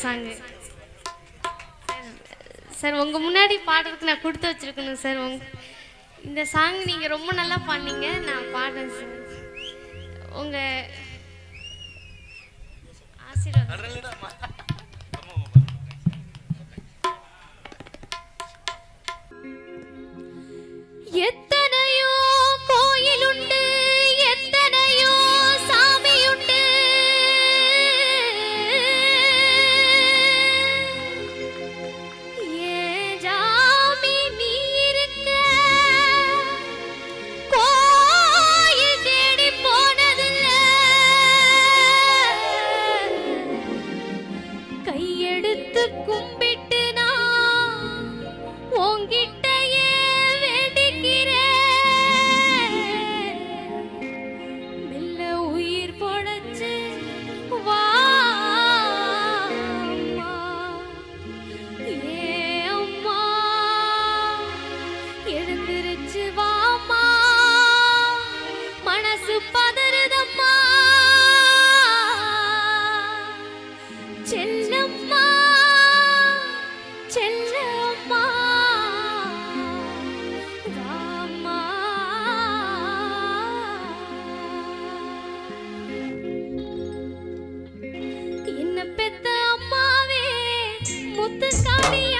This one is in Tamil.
சாங் சார் உங்கள் முன்னாடி பாடுறதுக்கு நான் கொடுத்து வச்சுருக்கணும் சார். இந்த சாங் நீங்கள் ரொம்ப நல்லா பண்ணீங்க, நான் பாடுறேன் சார். உங்கள் ஆசீர்வாதம். எத்தனையோ கோயில் உண்டு, எத்தனையோ சாமி உண்டு, ஏன் ஜாமி நீ இருக்க கோயில் தேடி போனதில்ல, கையெடுத்து கும்பிட்டு நான் உங்கிட்ட பதறுதம்மா செல்லம்மா செல்லம்மா ராமா. என்ன பெத்த அம்மாவே முத்துக்காளியா